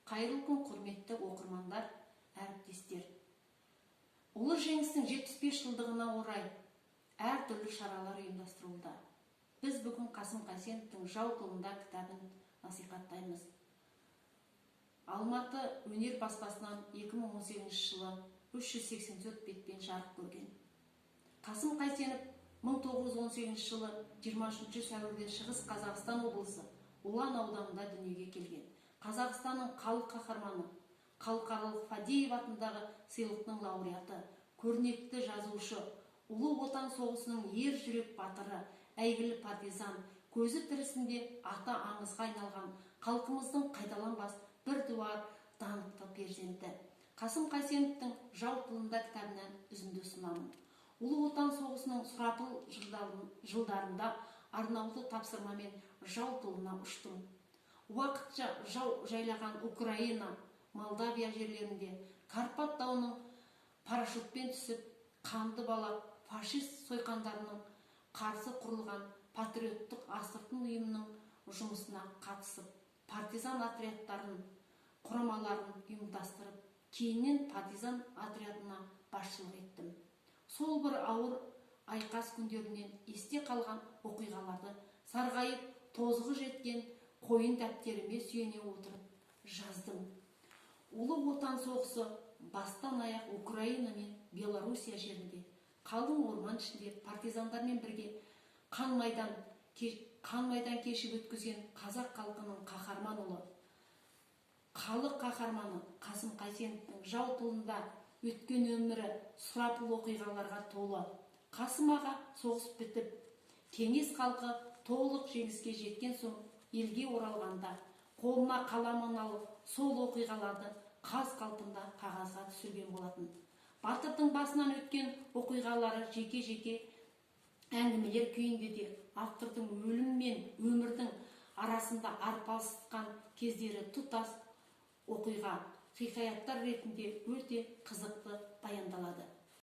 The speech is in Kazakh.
Қайырлы күн, құрметті оқырмандар, әріптестер. Ұлы жеңістің 75 жылдығына орай әртүрлі шаралар ұйымдастырылуда. Біз бүгін Қасым Қайсеновтің «Жау тылында» кітабын насихаттаймыз. Алматы өнер баспасынан 2018 жылы 384 бетпен жарық көрген. Қасым Қайсенов 1918 жылы 23 сәуірде Шығыс Қазақстан облысы Ұлан ауданында дүниеге келген. Қазақстанның халық қаһарманы, халықаралық Фадеев атындағы сыйлықтың лауреаты, көрнекті жазушы, Ұлы Отан соғысының ер жүрек батыры, әйгілі партизан, көзі тірісінде ата аңызға айналған халқымыздың қайталанбас бір дуар даңқты перзенті. Қасым Қайсеновтің «Жау тылында» кітабынан үзінді ұсынамын. Ұлы Отан соғысының сұрапыл жылдарында арнаулы тапсырмамен жау тылына ұштым. Уақытша жау жайлаған Украина, Молдавия жерлерінде Карпат тауының парашютпен түсіп, қанды балақ фашист сойқандарының қарсы құрылған патриоттық астыртын ұйымның жұмысына қатысып, партизан отрядтарын, құрамаларын ұйымдастырып, кейіннен партизан отрядына басшылық еттім. Сол бір ауыр айқас күндерінен есте қалған оқиғаларды сарғайып тозығы жеткен қойын дәптеріме сүйене отырып жаздым. Ұлы Отан соғысы бастан аяқ Украина мен Белоруссия жерінде, қалың орман ішінде партизандармен бірге қан майдан кешіп өткізген қазақ халқының қаһарман ұлы, халық қаһарманы Қасым Қайсеновтің «Жау тылында» өткен өмірі сұрапыл оқиғаларға толы. Қасым аға соғыс бітіп, кеңес халқы толық жеңіске жеткен соң елге оралғанда, қолына қаламын алып, сол оқиғаларды қаз қалпында қағазға түсірген болатын. Батырдың басынан өткен оқиғалары жеке-жеке әңгімелер күйінде де автордың өлім мен өмірдің арасында арпалысқан кездері тұтас оқиға, хикаяттар ретінде өте қызықты баяндалады.